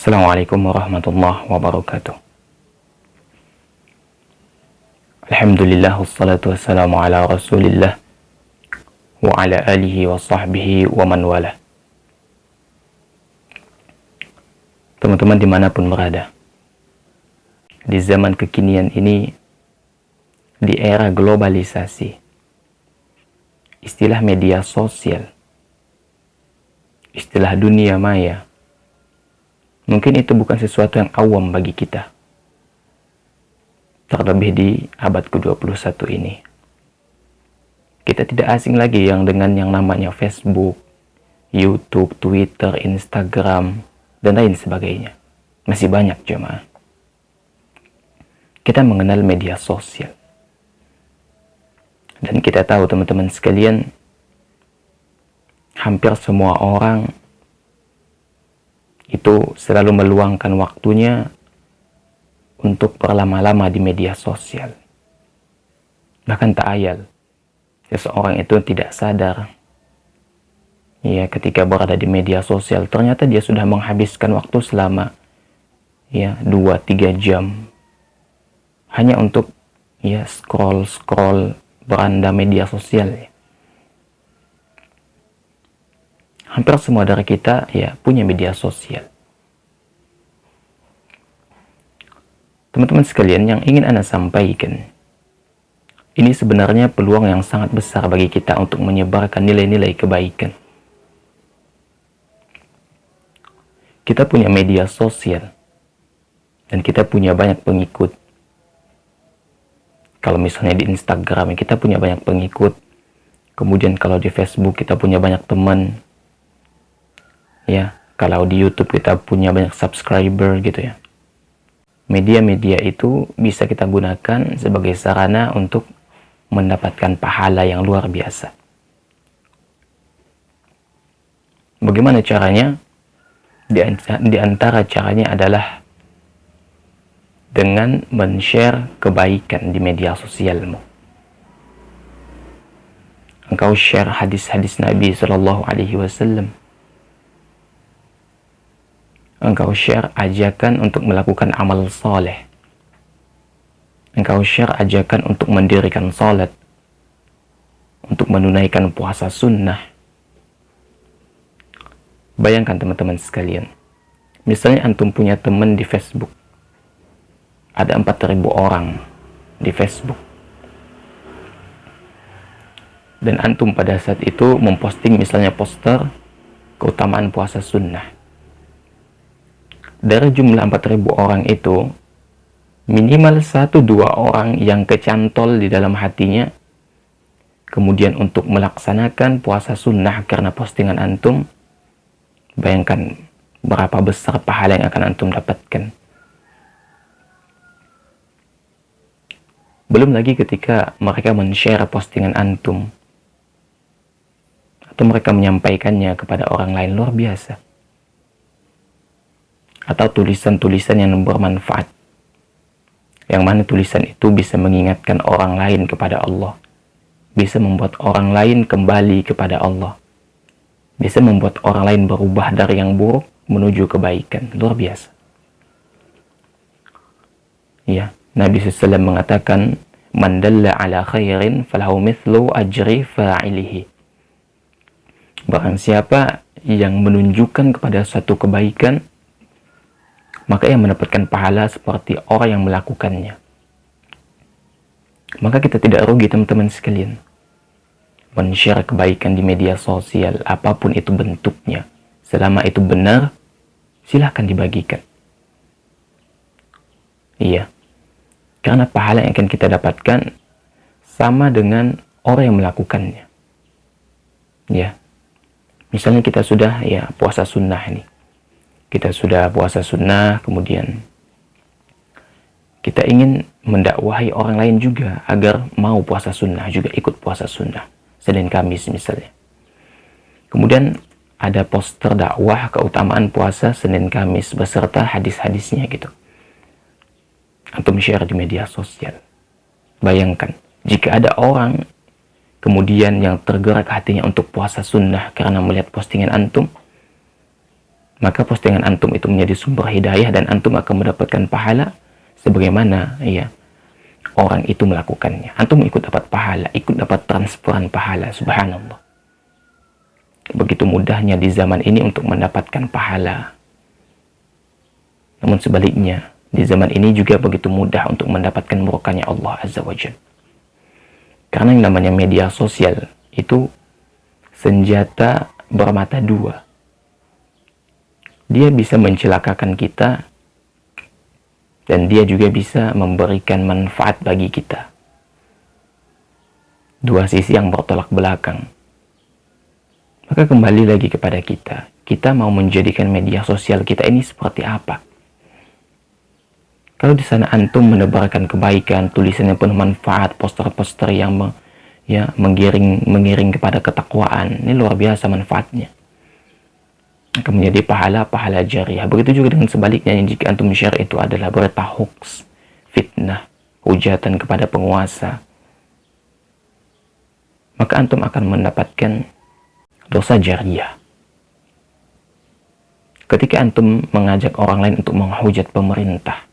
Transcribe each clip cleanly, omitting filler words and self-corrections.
Assalamualaikum warahmatullahi wabarakatuh. Alhamdulillah wassalatu wassalamu ala rasulillah wa ala alihi wa sahbihi wa man wala. Teman-teman dimanapun berada, di zaman kekinian ini, di era globalisasi, istilah media sosial, istilah dunia maya, mungkin itu bukan sesuatu yang awam bagi kita. Terlebih di abad ke-21 ini. Kita tidak asing lagi dengan yang namanya Facebook, YouTube, Twitter, Instagram, dan lain sebagainya. Masih banyak jemaah. Kita mengenal media sosial. Dan kita tahu teman-teman sekalian, hampir semua orang itu selalu meluangkan waktunya untuk berlama-lama di media sosial. Bahkan tak ayal, seseorang itu tidak sadar, ya, ketika berada di media sosial, ternyata dia sudah menghabiskan waktu selama 2-3 jam hanya untuk scroll beranda media sosial. Hampir semua dari kita punya media sosial. Teman-teman sekalian, yang ingin Anda sampaikan, ini sebenarnya peluang yang sangat besar bagi kita untuk menyebarkan nilai-nilai kebaikan. Kita punya media sosial, dan kita punya banyak pengikut. Kalau misalnya di Instagram, kita punya banyak pengikut. Kemudian kalau di Facebook, kita punya banyak teman. Kalau di YouTube, kita punya banyak subscriber gitu ya. Media-media itu bisa kita gunakan sebagai sarana untuk mendapatkan pahala yang luar biasa. Bagaimana caranya? Di antara caranya adalah dengan men-share kebaikan di media sosialmu. Engkau share hadis-hadis Nabi Sallallahu Alaihi Wasallam. Engkau share ajakan untuk melakukan amal soleh. Engkau share ajakan untuk mendirikan salat, untuk menunaikan puasa sunnah. Bayangkan teman-teman sekalian, misalnya antum punya teman di Facebook, ada 4.000 orang di Facebook, dan antum pada saat itu memposting misalnya poster keutamaan puasa sunnah. Dari jumlah 4.000 orang itu, minimal 1-2 orang yang kecantol di dalam hatinya, kemudian untuk melaksanakan puasa sunnah karena postingan antum. Bayangkan berapa besar pahala yang akan antum dapatkan. Belum lagi ketika mereka men-share postingan antum, atau mereka menyampaikannya kepada orang lain, luar biasa. Atau tulisan-tulisan yang bermanfaat, yang mana tulisan itu bisa mengingatkan orang lain kepada Allah, bisa membuat orang lain kembali kepada Allah, bisa membuat orang lain berubah dari yang buruk menuju kebaikan. Luar biasa. Nabi SAW mengatakan, man dalla ala khairin falahu mithlu ajri fa'ilihi. Barang siapa yang menunjukkan kepada suatu kebaikan, maka ia mendapatkan pahala seperti orang yang melakukannya. Maka kita tidak rugi teman-teman sekalian men-share kebaikan di media sosial, apapun itu bentuknya. Selama itu benar, silahkan dibagikan. Karena pahala yang akan kita dapatkan sama dengan orang yang melakukannya. Misalnya kita sudah puasa sunnah nih. Kita sudah puasa sunnah, kemudian kita ingin mendakwahi orang lain juga agar mau puasa sunnah, juga ikut puasa sunnah, Senin Kamis misalnya. Kemudian ada poster dakwah keutamaan puasa Senin Kamis beserta hadis-hadisnya gitu. Antum share di media sosial. Bayangkan, jika ada orang kemudian yang tergerak hatinya untuk puasa sunnah karena melihat postingan antum, maka postingan antum itu menjadi sumber hidayah dan antum akan mendapatkan pahala sebagaimana ya orang itu melakukannya. Antum ikut dapat pahala, ikut dapat transferan pahala. Subhanallah. Begitu mudahnya di zaman ini untuk mendapatkan pahala. Namun sebaliknya, di zaman ini juga begitu mudah untuk mendapatkan murkanya Allah Azza wa Jalla. Karena yang namanya media sosial itu senjata bermata dua. Dia bisa mencelakakan kita dan dia juga bisa memberikan manfaat bagi kita. Dua sisi yang bertolak belakang. Maka kembali lagi kepada kita. Kita mau menjadikan media sosial kita ini seperti apa? Kalau di sana antum menebarkan kebaikan, tulisannya penuh manfaat, poster-poster yang mengiring kepada ketakwaan, ini luar biasa manfaatnya. Akan menjadi pahala jariah. Begitu juga dengan sebaliknya, jika antum share itu adalah berita hoax, fitnah, hujatan kepada penguasa, maka antum akan mendapatkan dosa jariah. Ketika antum mengajak orang lain untuk menghujat pemerintah,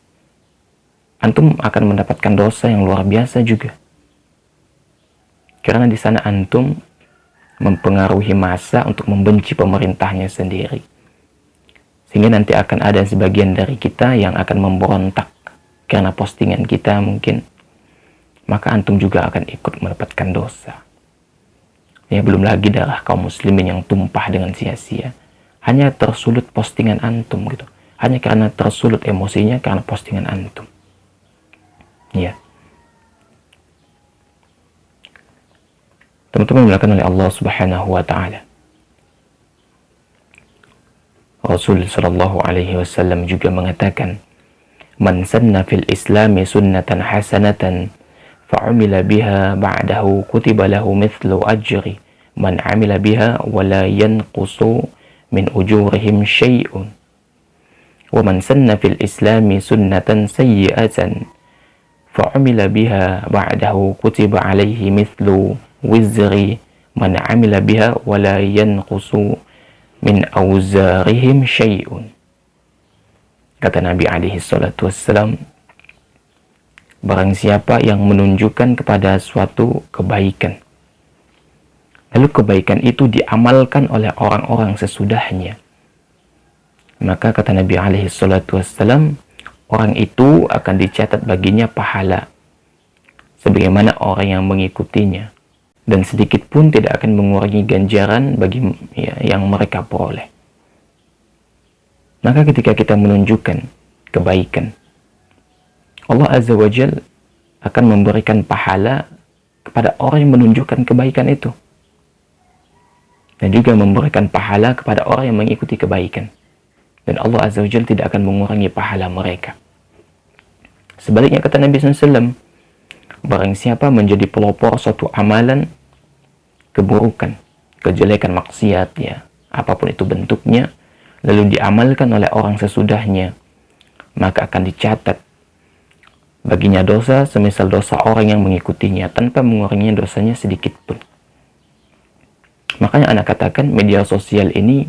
antum akan mendapatkan dosa yang luar biasa juga. Karena di sana antum mempengaruhi massa untuk membenci pemerintahnya sendiri. Sehingga nanti akan ada sebagian dari kita yang akan memberontak karena postingan kita mungkin. Maka antum juga akan ikut mendapatkan dosa. Ya, belum lagi darah kaum muslimin yang tumpah dengan sia-sia. Hanya tersulut postingan antum gitu. Hanya karena tersulut emosinya karena postingan antum. Ya. Teman-teman dimuliakan oleh Allah Subhanahu wa taala. Rasul sallallahu alaihi wasallam juga mengatakan, "Man sanna fil Islami sunnatan hasanatan fa'amila biha ba'dahu kutiba lahu mithlu ajri man 'amila biha wa la yanqusu min ujurihim syai'un. Wa man sanna fil Islami sunnatan sayyi'atan fa'amila biha ba'dahu kutiba 'alaihi mithlu wizri man 'amila biha wa la yanqusu min auzarihim syai'un." Kata Nabi alaihi salatu wassalam, barang siapa yang menunjukkan kepada suatu kebaikan, lalu kebaikan itu diamalkan oleh orang-orang sesudahnya, maka kata Nabi alaihi salatu wassalam, orang itu akan dicatat baginya pahala sebagaimana orang yang mengikutinya, dan sedikit pun tidak akan mengurangi ganjaran bagi yang mereka peroleh. Maka ketika kita menunjukkan kebaikan, Allah Azza wa Jal akan memberikan pahala kepada orang yang menunjukkan kebaikan itu, dan juga memberikan pahala kepada orang yang mengikuti kebaikan, dan Allah Azza wa Jal tidak akan mengurangi pahala mereka. Sebaliknya kata Nabi SAW, barang siapa menjadi pelopor suatu amalan keburukan, kejelekan, maksiat, ya, apapun itu bentuknya, lalu diamalkan oleh orang sesudahnya, maka akan dicatat baginya dosa semisal dosa orang yang mengikutinya tanpa mengurangi dosanya sedikit pun. Makanya anak katakan media sosial ini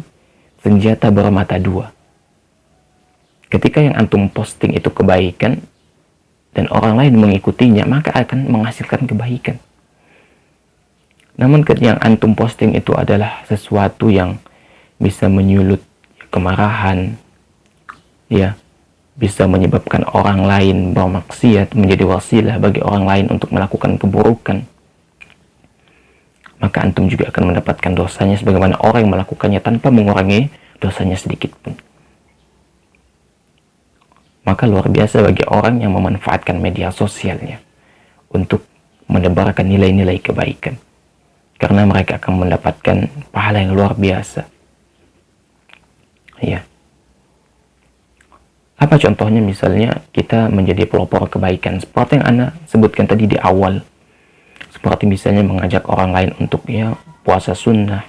senjata bermata dua. Ketika yang antum posting itu kebaikan dan orang lain mengikutinya, maka akan menghasilkan kebaikan. Namun yang antum posting itu adalah sesuatu yang bisa menyulut kemarahan, ya, bisa menyebabkan orang lain bermaksiat, menjadi wasilah bagi orang lain untuk melakukan keburukan, maka antum juga akan mendapatkan dosanya sebagaimana orang yang melakukannya tanpa mengurangi dosanya sedikit pun. Maka luar biasa bagi orang yang memanfaatkan media sosialnya untuk menebarkan nilai-nilai kebaikan, karena mereka akan mendapatkan pahala yang luar biasa. Ya. Apa contohnya? Misalnya kita menjadi pelopor kebaikan seperti yang Anda sebutkan tadi di awal. Seperti misalnya mengajak orang lain untuk puasa sunnah,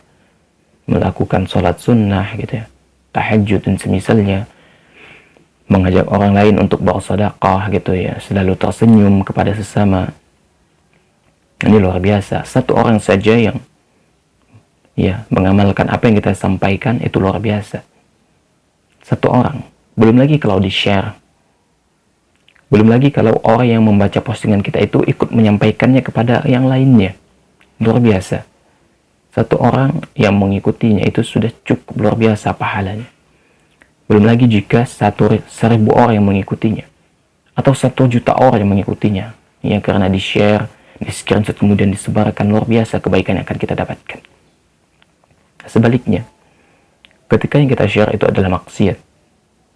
melakukan sholat sunnah gitu ya, tahajud dan semisalnya. Mengajak orang lain untuk bersedekah gitu ya, selalu tersenyum kepada sesama. Ini luar biasa. Satu orang saja yang mengamalkan apa yang kita sampaikan itu luar biasa. satu orang. Belum lagi kalau di-share. Belum lagi kalau orang yang membaca postingan kita itu ikut menyampaikannya kepada yang lainnya. Luar biasa. Satu orang yang mengikutinya itu sudah cukup luar biasa pahalanya. Belum lagi jika 1.000 orang yang mengikutinya. Atau 1 juta orang yang mengikutinya. Ya, karena di-share, di-screenshot, kemudian disebarkan, luar biasa kebaikan yang akan kita dapatkan. Sebaliknya, ketika yang kita share itu adalah maksiat,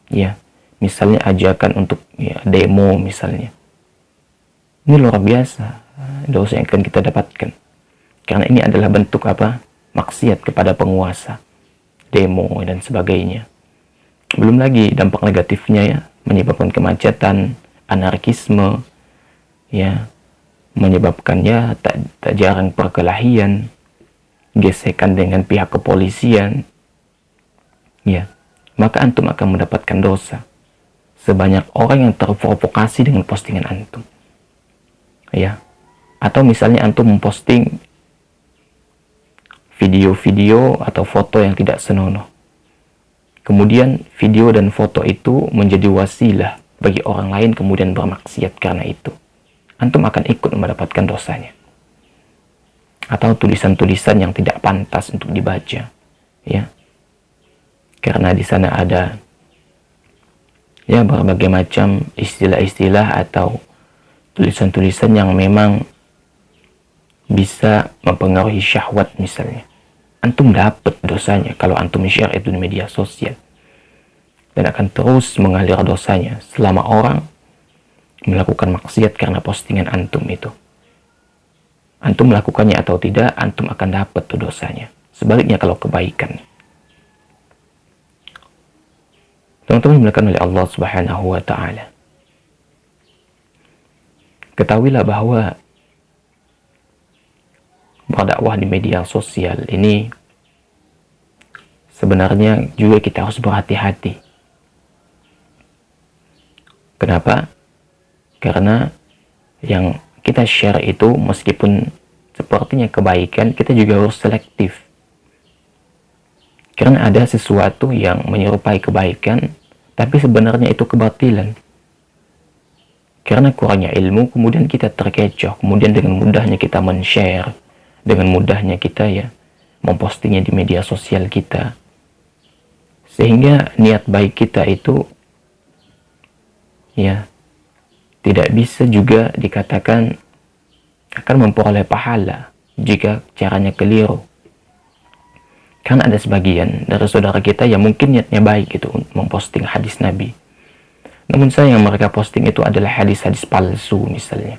ya, misalnya ajakan untuk demo misalnya, ini luar biasa dosa yang akan kita dapatkan, karena ini adalah bentuk apa? Maksiat kepada penguasa, demo dan sebagainya. Belum lagi dampak negatifnya, ya, menyebabkan kemacetan, anarkisme, ya, menyebabkan tak jarang perkelahian, gesekan dengan pihak kepolisian, ya, maka antum akan mendapatkan dosa sebanyak orang yang terprovokasi dengan postingan antum, ya. Atau misalnya antum memposting video-video atau foto yang tidak senonoh, kemudian video dan foto itu menjadi wasilah bagi orang lain kemudian bermaksiat karena itu, antum akan ikut mendapatkan dosanya. Atau tulisan-tulisan yang tidak pantas untuk dibaca, ya, karena di sana ada, ya, berbagai macam istilah-istilah atau tulisan-tulisan yang memang bisa mempengaruhi syahwat misalnya. Antum dapat dosanya kalau antum share itu di media sosial, dan akan terus mengalir dosanya selama orang melakukan maksiat karena postingan antum itu. Antum melakukannya atau tidak, antum akan dapat tuh dosanya. Sebaliknya kalau kebaikan. Teman-teman dimuliakan oleh Allah Subhanahu wa Ta'ala, ketahuilah bahwa berdakwah di media sosial ini sebenarnya juga kita harus berhati-hati. Kenapa? Karena yang kita share itu meskipun sepertinya kebaikan, kita juga harus selektif. Karena ada sesuatu yang menyerupai kebaikan, tapi sebenarnya itu kebatilan. Karena kurangnya ilmu, kemudian kita terkecoh, kemudian dengan mudahnya kita men-share, dengan mudahnya kita, ya, mempostingnya di media sosial kita. Sehingga niat baik kita itu, ya, tidak bisa juga dikatakan akan memperoleh pahala jika caranya keliru. Karena ada sebagian dari saudara kita yang mungkin niatnya baik itu memposting hadis Nabi, namun sayang mereka posting itu adalah hadis-hadis palsu misalnya.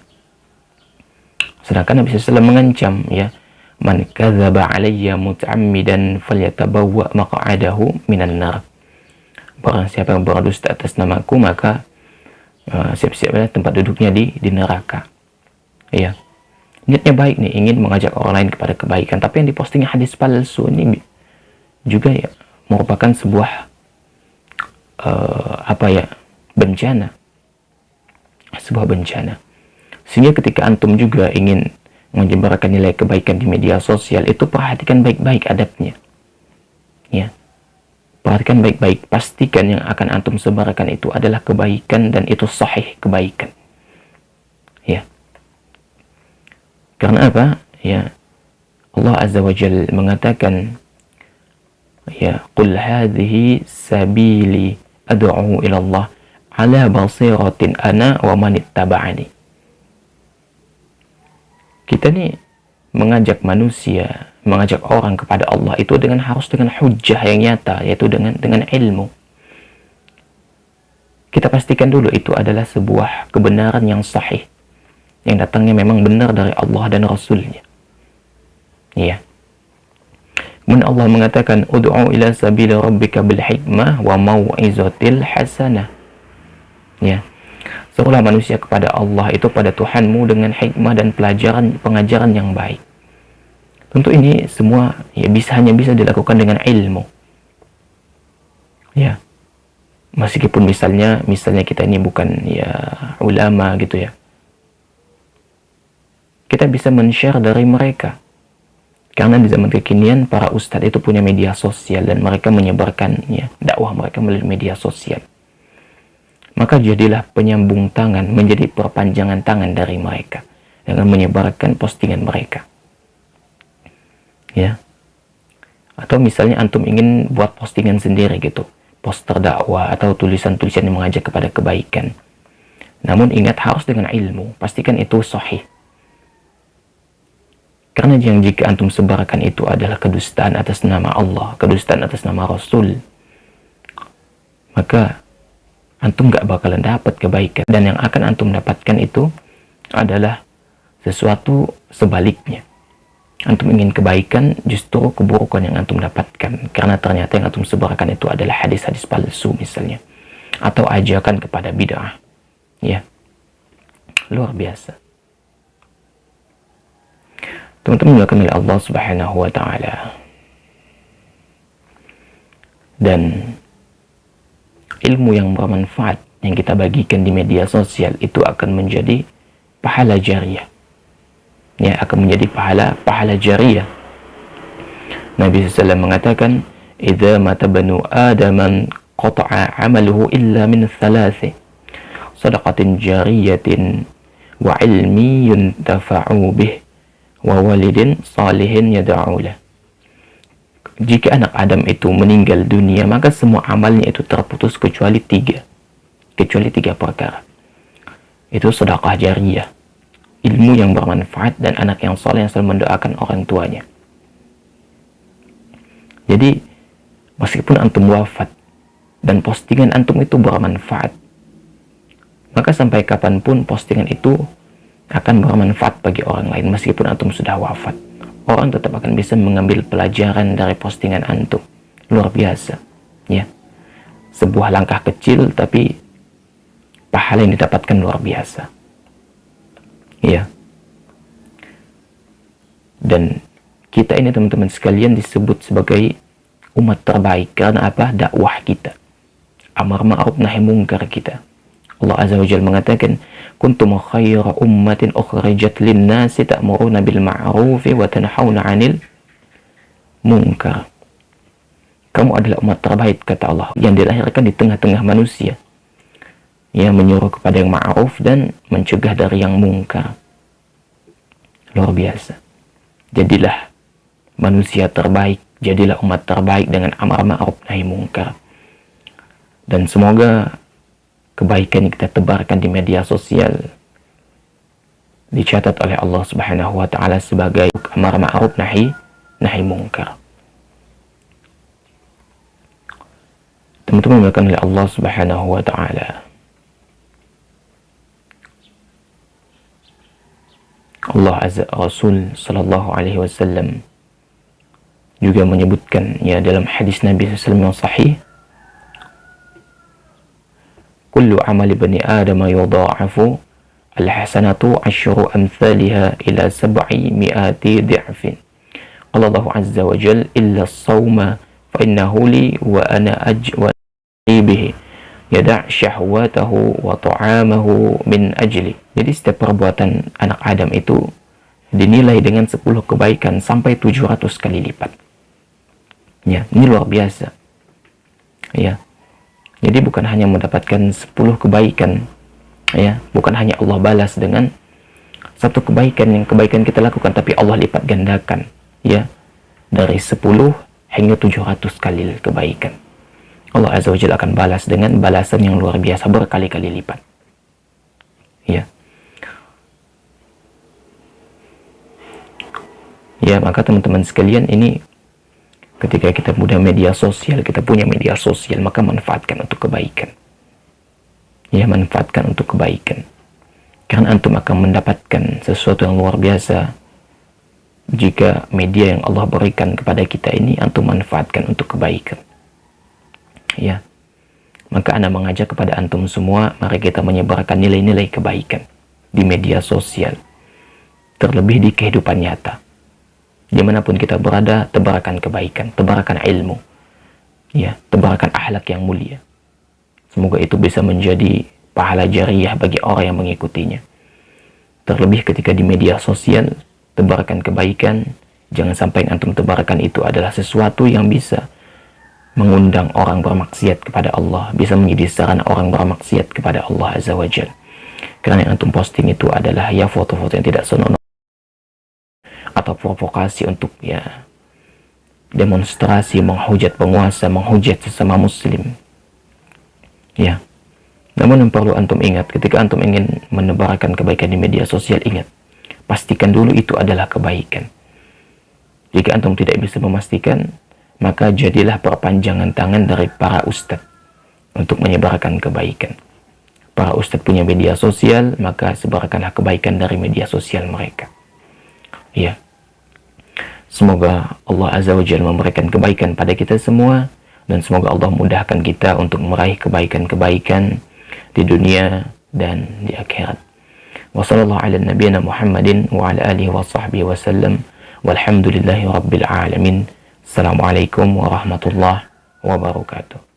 Sedangkan Nabi SAW mengancam, ya, man kadzaba alayya muta'ammidan falyatabawwa maq'adahu minan nar. Barang siapa yang berdusta atas namaku, maka siap-siaplah tempat duduknya di neraka. Ya, niatnya baik nih, ingin mengajak orang lain kepada kebaikan, tapi yang diposting hadis palsu ini juga, ya, merupakan sebuah bencana, sebuah bencana. Sehingga ketika antum juga ingin menyebarkan nilai kebaikan di media sosial, itu perhatikan baik-baik adabnya, ya. Perhatikan baik-baik, pastikan yang akan antum sebarkan itu adalah kebaikan dan itu sahih kebaikan. Ya. Karena apa? Ya. Allah Azza wa Jalla mengatakan, ya, qul hadhihi sabili ad'u ila Allah ala basiratin ana wa man ittaba'ani. Kita nih mengajak manusia, mengajak orang kepada Allah itu harus dengan hujjah yang nyata, yaitu dengan ilmu. Kita pastikan dulu itu adalah sebuah kebenaran yang sahih, yang datangnya memang benar dari Allah dan Rasulnya. Ya. Kemudian Allah mengatakan, ud'u ila sabili rabbika bil hikmah wa mau'izatil hasanah. Ya. Serulah manusia kepada Allah itu, pada Tuhanmu, dengan hikmah dan pengajaran yang baik. Tentu ini semua, ya, hanya bisa dilakukan dengan ilmu. Ya. Meskipun misalnya kita ini bukan, ya, ulama gitu, ya. Kita bisa men-share dari mereka. Karena di zaman kekinian para ustadz itu punya media sosial dan mereka menyebarkannya, dakwah mereka melalui media sosial. Maka jadilah penyambung tangan, menjadi perpanjangan tangan dari mereka dengan menyebarkan postingan mereka. Ya. Atau misalnya antum ingin buat postingan sendiri gitu, poster dakwah atau tulisan-tulisan yang mengajak kepada kebaikan. Namun ingat, harus dengan ilmu, pastikan itu sahih. Karena yang jika antum sebarkan itu adalah kedustaan atas nama Allah, kedustaan atas nama Rasul, maka antum gak bakalan dapat kebaikan. Dan yang akan antum dapatkan itu adalah sesuatu sebaliknya. Antum ingin kebaikan, justru keburukan yang antum dapatkan. Karena ternyata yang antum sebarkan itu adalah hadis-hadis palsu misalnya. Atau ajakan kepada bid'ah. Ya, luar biasa. Teman-teman dimuliakan oleh Allah Subhanahu wa Ta'ala. Dan ilmu yang bermanfaat yang kita bagikan di media sosial itu akan menjadi pahala jariyah. Ya, akan menjadi pahala jariyah. Nabi SAW mengatakan, "Idza mata banu Adam qata'a 'amaluhu illa min thalath, sadaqatin jariyatin wa ilmi yuntafa'u bih wa walidin salihin yad'ulah." Jika anak Adam itu meninggal dunia, maka semua amalnya itu terputus kecuali tiga perkara. Itu sedekah jariyah, ilmu yang bermanfaat, dan anak yang saleh yang selalu mendoakan orang tuanya. Jadi meskipun antum wafat dan postingan antum itu bermanfaat, maka sampai kapanpun postingan itu akan bermanfaat bagi orang lain. Meskipun antum sudah wafat, orang tetap akan bisa mengambil pelajaran dari postingan antum. Luar biasa, ya. Sebuah langkah kecil tapi pahala yang didapatkan luar biasa, ya. Dan kita ini teman-teman sekalian disebut sebagai umat terbaik karena apa? Dakwah kita, amar ma'ruf nahi munkar kita. Allah Azza wa Jalla mengatakan, "Kuntum khayra ummatin ukhrijat lin-nasi ta'muruna bil ma'rufi wa tanhauna 'anil munkar." Kamu adalah umat terbaik, kata Allah, yang dilahirkan di tengah-tengah manusia, yang menyuruh kepada yang ma'ruf dan mencegah dari yang munkar. Luar biasa. Jadilah manusia terbaik, jadilah umat terbaik dengan amar ma'ruf nahi munkar. Dan semoga kebaikan yang kita tebarkan di media sosial dicatat oleh Allah Subhanahu wa Ta'ala sebagai amar ma'ruf nahi munkar. Teman-teman dimuliakan oleh Allah Subhanahu wa Ta'ala. Allah Azza Rasul sallallahu alaihi wasallam juga menyebutkan ya dalam hadis Nabi sallallahu alaihi wasallam yang sahih, kullu amali bani Adam yudha'afu al-hasanatu asyru amthaliha ila 700 di'fin. Allah Azza wa Jalla illa as-sawma fa innahu li wa ana ajwali bihi yada' syahwatahu wa ta'amahu min ajli. Jadi setiap perbuatan anak Adam itu dinilai dengan 10 kebaikan sampai 700 kali lipat. Ya, ini luar biasa. Ya. Jadi bukan hanya mendapatkan 10 kebaikan, ya, bukan hanya Allah balas dengan satu kebaikan yang kebaikan kita lakukan, tapi Allah lipat gandakan, ya, dari 10 hingga 700 kali kebaikan. Allah Azza wa Jalla akan balas dengan balasan yang luar biasa berkali-kali lipat. Ya. Ya, maka teman-teman sekalian, ini ketika kita punya media sosial, maka manfaatkan untuk kebaikan. Ya, manfaatkan untuk kebaikan. Karena antum akan mendapatkan sesuatu yang luar biasa jika media yang Allah berikan kepada kita ini antum manfaatkan untuk kebaikan. Ya. Maka Anda mengajak kepada antum semua, mari kita menyebarkan nilai-nilai kebaikan di media sosial. Terlebih di kehidupan nyata. Dimanapun kita berada, tebarkan kebaikan, tebarkan ilmu, ya, tebarkan akhlak yang mulia. Semoga itu bisa menjadi pahala jariyah bagi orang yang mengikutinya. Terlebih ketika di media sosial, tebarkan kebaikan, Jangan sampai yang antum tebarkan itu adalah sesuatu yang bisa mengundang orang bermaksiat kepada Allah, bisa menjadi sarana orang bermaksiat kepada Allah Azza wa Jalla. Karena yang antum posting itu adalah ya foto-foto yang tidak senonoh atau provokasi untuk ya demonstrasi, menghujat penguasa, menghujat sesama muslim. Ya. Namun yang perlu antum ingat, ketika antum ingin menebarkan kebaikan di media sosial, ingat, pastikan dulu itu adalah kebaikan. Jika antum tidak bisa memastikan, maka jadilah perpanjangan tangan dari para ustadz untuk menyebarkan kebaikan. Para ustadz punya media sosial, maka sebarkanlah kebaikan dari media sosial mereka. Ya. Semoga Allah Azza wa Jalla memberikan kebaikan pada kita semua, dan semoga Allah mudahkan kita untuk meraih kebaikan-kebaikan di dunia dan di akhirat. Wassallallahu ala nabiyyina Muhammadin wa ala alihi wa sahbihi wasallam. Walhamdulillahi rabbil alamin. Assalamualaikum warahmatullahi wabarakatuh.